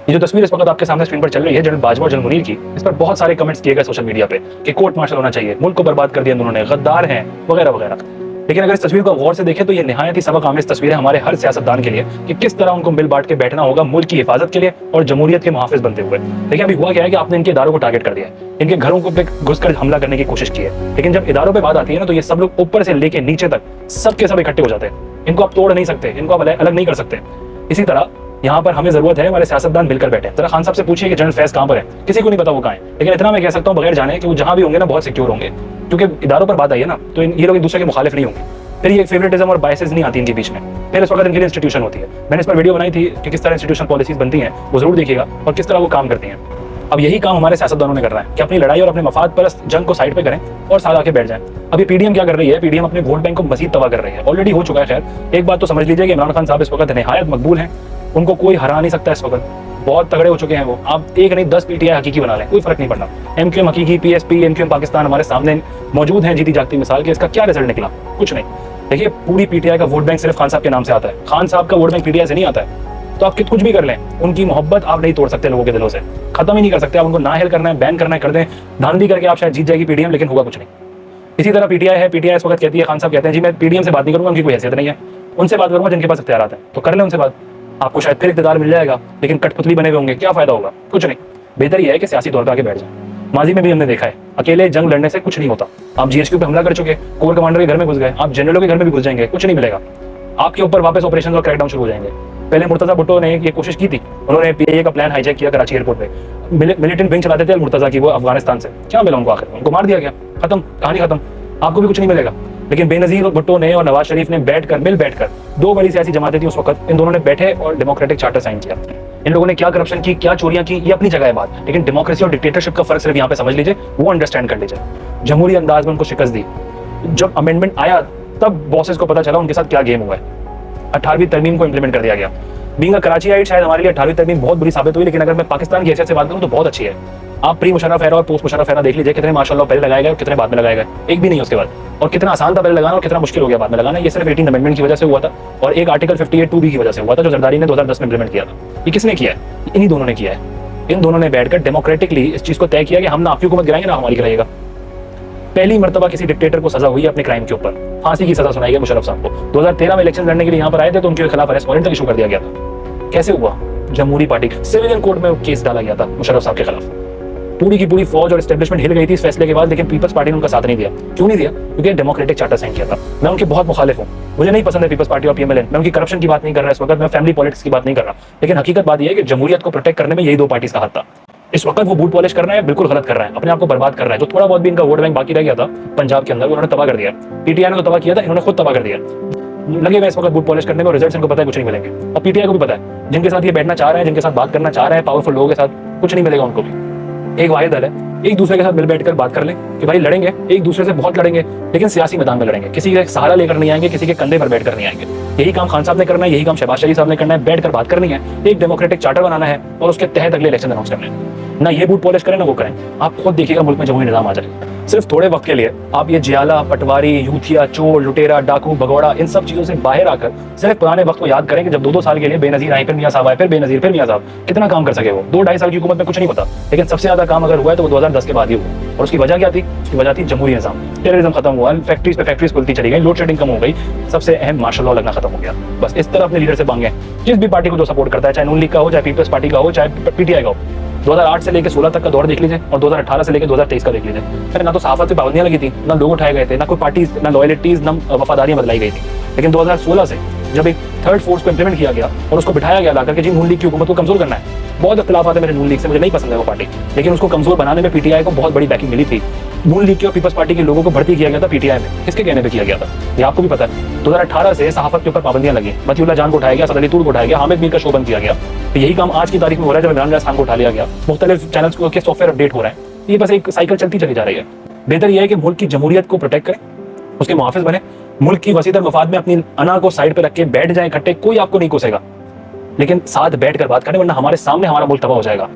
ये जो तस्वीर इस वक्त आपके सामने स्क्रीन पर चल रही है जनरल बाजवा और जनरल मुनीर की, इस पर बहुत सारे कमेंट्स किए गए सोशल मीडिया पे कि कोर्ट मार्शल होना चाहिए, मुल्क को बर्बाद कर दिया उन्होंने, गद्दार हैं वगैरह वगैरह। लेकिन अगर इस तस्वीर को गौर से देखें तो ये निहायत ही सबक आमेज तस्वीर है हमारे हर सियासतदान के लिए कि किस तरह उनको मिल बांट के बैठना होगा मुल्क की हिफाजत के लिए और जमहूरियत के मुहाफिज बनते हुए। देखिए अभी हुआ क्या है कि आपने इनके इदारों को टारगेट कर दिया है, इनके घरों को घुसकर हमला करने की कोशिश की है, लेकिन जब इदारों पर बात आती है ना तो ये सब लोग ऊपर से लेके नीचे तक सबके सब इकट्ठे हो जाते हैं। इनको आप तोड़ नहीं सकते, इनको आप अलग नहीं कर सकते। इसी तरह यहाँ पर हमें जरूरत है हमारे सियासतदान मिलकर बैठे। जरा खान साहब से पूछिए कि जनरल फैज कहाँ पर है, किसी को नहीं पता वो कहाँ है। लेकिन इतना मैं कह सकता हूँ बगैर जाने कि वो जहाँ भी होंगे ना बहुत सिक्योर होंगे, क्योंकि इदारों पर बात आई है ना तो ये लोग एक दूसरे के मुखालिफ नहीं होंगे। फिर ये फेवरेटिज्म और बायसेस नहीं आती इनके बीच में। फिर इस वक्त इनके लिए इंस्टीट्यूशन होती है। मैंने इस पर वीडियो बनाई थी कि किस तरह इंस्टीट्यूशन पॉलिसीज बनती हैं, वो जरूर देखिएगा और किस तरह वो काम करती हैं। अब यही काम हमारे सियासतदानों ने करना है कि अपनी लड़ाई और अपने मफाद परस्त जंग को साइड पे करें और साथ आके बैठ जाएं। अभी पीडीएम क्या कर रही है, पीडीएम अपने वोट बैंक को मजीद तबाह कर रही है। ऑलरेडी हो चुका है। खैर एक बात तो समझ लीजिए कि इमरान खान साहब इस वक्त निहायत मकबूल हैं, उनको कोई हरा नहीं सकता। इस वक्त बहुत तगड़े हो चुके हैं वो। आप एक नहीं 10 पीटीआई हकीकी बना लें, कोई फर्क नहीं पड़ना। एमक्यूएम हकीकी, पीएसपी, एमक्यूएम पाकिस्तान हमारे सामने मौजूद हैं जीती जागती मिसाल के। इसका क्या रिजल्ट निकला? कुछ नहीं। देखिए पूरी पीटीआई का वोट बैंक सिर्फ खान साहब के नाम से आता है। खान साहब का वोट बैंक पीटीआई से नहीं आता है। तो आप कुछ भी कर लें, उनकी मोहब्बत आप नहीं तोड़ सकते लोगों के दिलों से, खत्म ही नहीं कर सकते। आप उनको नाअहल करना है, बैन करना है, कर दें। धांधली करके आप शायद जीत जाएगी पीडीएम, लेकिन होगा कुछ नहीं। इसी तरह पीटीआई है, पीटीआई इस वक्त कहती है, खान साहब कहते हैं जी मैं पीडीएम से बात नहीं करूंगा, उनकी कोई हैसियत नहीं है, उनसे बात करूंगा जिनके पास इख्तियार हैं। तो कर लें उनसे बात, आपको शायद फिर इख्तियार मिल जाएगा, लेकिन कठपुतली बने हुए होंगे, क्या फायदा होगा? कुछ नहीं। बेहतर यह है कि सियासी तौर पर आगे बैठ जाए। माजी में भी हमने देखा है अकेले जंग लड़ने से कुछ नहीं होता। आप जीएचक्यू पे हमला कर चुके, कोर कमांडर के घर में घुस गए, आप जनरलों के घर में भी घुस जाएंगे, कुछ नहीं मिलेगा। आपके ऊपर वापस ऑपरेशन और क्रैकडाउन शुरू हो जाएंगे। पहले मुर्तजा भुट्टो ने ये कोशिश की थी, उन्होंने पीआईए का प्लान हाईजैक किया कराची एयरपोर्ट पे। मिलिटेंट विंग चलाते थे मुर्तजा की वो अफगानिस्तान से। क्या मिला उनको? आखिर उनको मार दिया गया, खत्म, कहानी खत्म। आपको भी कुछ नहीं मिलेगा। लेकिन बेनजीर भुट्टो ने और नवाज शरीफ ने मिल बैठकर, दो बड़ी सियासी जमातें थी उस वक्त, इन दोनों ने बैठे और डेमोक्रेटिक चार्टर साइन किया। इन लोगों ने क्या करप्शन की, क्या चोरियां की, ये अपनी जगह है बात, लेकिन डेमोक्रेसी और डिक्टेटरशिप का फर्क सिर्फ यहाँ पे समझ लीजिए, वो अंडरस्टैंड कर लीजिए। जमहूरी अंदाज में उनको शिकस्त दी। जब अमेंडमेंट आया तब बॉसेस को पता चला उनके साथ क्या गेम हुआ है। 18वीं तरमीम को इंप्लीमेंट कर दिया गया। बीइंग अ कराचीआइट शायद हमारे लिए 18वीं तरमीम बहुत बुरी साबित हुई, लेकिन अगर मैं पाकिस्तान की हैसियत से बात करूं तो बहुत अच्छी है। आप प्री मुशर्रफ एरा और पोस्ट मुशर्रफ एरा देख लीजिए, कितने माशाल्लाह पहले लगाए गए और कितने बाद में लगाए गए, एक भी नहीं उसके बाद। और कितना आसान था पहले लगाना और कितना मुश्किल हो गया बाद में लगाना। ये सिर्फ 18 अमेंडमेंट की वजह से हुआ था और एक आर्टिकल 58(2)B की वजह से हुआ था जो जरदारी ने 2010 में इंप्लीमेंट किया था। ये किसने किया है? इन्हीं दोनों ने किया है। इन दोनों ने बैठकर डेमोक्रेटिकली इस चीज को तय किया कि हम ना आपकी हुकूमत गिराएंगे ना हमारी गिराएगा। पहली मर्तबा किसी डिक्टेटर को सजा हुई है अपने क्राइम के ऊपर, फांसी की सजा सुनाई गई मुशर्रफ साहब को। 2013 में इलेक्शन लड़ने के लिए यहाँ पर आए थे तो उनके खिलाफ अरेस्ट वारंट तक इशू कर दिया गया था। कैसे हुआ? जमहूरी पार्टी सिविलियन कोर्ट में केस डाला गया था मुशर्रफ साहब के खिलाफ। पूरी की पूरी फौज और एस्टेब्लिशमेंट हिल गई थी इस फैसले के बाद, लेकिन पीपल्स पार्टी ने उनका साथ नहीं दिया। क्यों नहीं दिया? क्योंकि डेमोक्रेटिक चार्टर साइन किया था। मैं उनकी बहुत मुखालिफ हूँ, मुझे नहीं पसंद है पीपल्स पार्टी और पीएमएलएन। मैं उनकी करप्शन की बात नहीं कर रहा इस वक्त, मैं फैमिली पॉलिटिक्स की बात नहीं कर रहा। लेकिन हकीकत बात यह है कि जमहूरियत को प्रोटेक्ट करने में यही दो पार्टीज का हाथ था। इस वक्त वो बूट पॉलिश कर रहे हैं, बिल्कुल गलत कर रहे हैं, अपने आप को बर्बाद कर रहे हैं। जो थोड़ा बहुत भी इनका वोट बैंक बाकी रह गया था पंजाब के अंदर, उन्होंने तबाह कर दिया। पीटीआई ने तो तबाह किया था, इन्होंने खुद तबाह कर दिया। लगे हुए इस वक्त बूट पॉलिश करने में, रिजल्ट्स इनको पता है कुछ नहीं मिलेंगे। और पीटीआई को भी पता है, जिनके साथ ये बैठना चाह रहे हैं, जिनके साथ बात करना चाह रहे हैं, पावरफुल लोगों के साथ, कुछ नहीं मिलेगा उनको भी। एक वाहिद दल है, एक दूसरे के साथ मिल बैठकर बात कर लें कि भाई लड़ेंगे, एक दूसरे से बहुत लड़ेंगे, लेकिन सियासी मैदान में लड़ेंगे। किसी का सहारा लेकर नहीं आएंगे, किसी के कंधे पर बैठकर नहीं आएंगे। यही काम खान साहब ने करना है, यही काम शहबाज शरीफ साहब ने करना है। बैठकर बात करनी है, एक डेमोक्रेटिक चार्टर बनाना है और उसके तहत अगले इलेक्शन अनाउंस करने हैं। ना ये बूट पॉलिश करें ना वो करें। आप खुद देखिएगा मुल्क में जमहूरी निजाम आ जाए। सिर्फ थोड़े वक्त के लिए आप ये जियाला, पटवारी, यूथिया, चोर, लुटेरा, डाकू, भगौड़ा, इन सब चीजों से बाहर आकर सिर्फ पुराने वक्त को याद करें कि जब 2-2 साल के लिए बेनजीर आए, फिर मियां साहब आए, फिर बेनजीर, फिर मियां साहब, कितना काम कर सके वो। 2-2.5 साल की हुकूमत में कुछ नहीं होता, लेकिन सबसे ज्यादा काम अगर हुआ है तो वो 2010 के बाद ही हुआ। और उसकी वजह क्या थी? उसकी वजह थी जमहूरी निजाम। टेररिज्म खत्म हुआ, फैक्ट्रीज पे फैक्ट्रीज खुलती चली गई, लोड शेडिंग कम हो गई, सबसे अहम मार्शल लॉ लगना खत्म हो गया। बस इस तरह अपने लीडर से मांगे, जिस भी पार्टी को जो सपोर्ट करता है, चाहे नून लीग का हो, चाहे पीपल्स पार्टी का हो, चाहे पीटीआई का हो। 2008 से लेकर 16 तक का दौर देख लीजिए और 2018 से लेकर 2023 का देख लीजिए। फिर ना तो सहाफत पे पाबंदियां लगी थी, ना लोग उठाए गए थे, ना कोई पार्टीज, ना लॉयल्टीज, ना वफादारियां बदलाई गई थी। लेकिन 2016 से जब एक थर्ड फोर्स को इंप्लीमेंट किया गया और उसको बिठाया गया लाकर के जी नून लीग की हुकूमत को कमजोर करना है। बहुत इख्तिलाफ आते मेरे नून लीग से, मुझे नहीं पसंद है वो पार्टी, लेकिन उसको कमजोर बनाने में पीटीआई को बहुत बड़ी बैकिंग मिली थी। नून लीग के और पीपल्स पार्टी के लोगों को भर्ती किया गया था पीटीआई में, किसके कहने पे किया गया था ये आपको भी पता है। 2018 से सहाफत के ऊपर पाबंदियां लगी, मतीउल्लाह जान को उठाया गया, सदर अली तूर को उठाया गया, हामिद मीर का शो बंद किया गया। तो यही काम आज की तारीख में हो रहा है जब इमरान खान को उठा लिया गया। मुख्तलिफ चैनल्स के सॉफ्टवेयर अपडेट हो रहे हैं। ये बस एक साइकिल चलती चली जा रही है। बेहतर यह है कि मुल्क की जमहूरियत को प्रोटेक्ट करें, उसके मुहाफिज बने, मुल्क की वसीतर मफाद में अपनी अना को साइड पे रख के बैठ जाए इकट्ठे, कोई आपको नहीं कोसेगा, लेकिन साथ बैठकर बात करें, वरना हमारे सामने हमारा मुल्क तबाह हो जाएगा।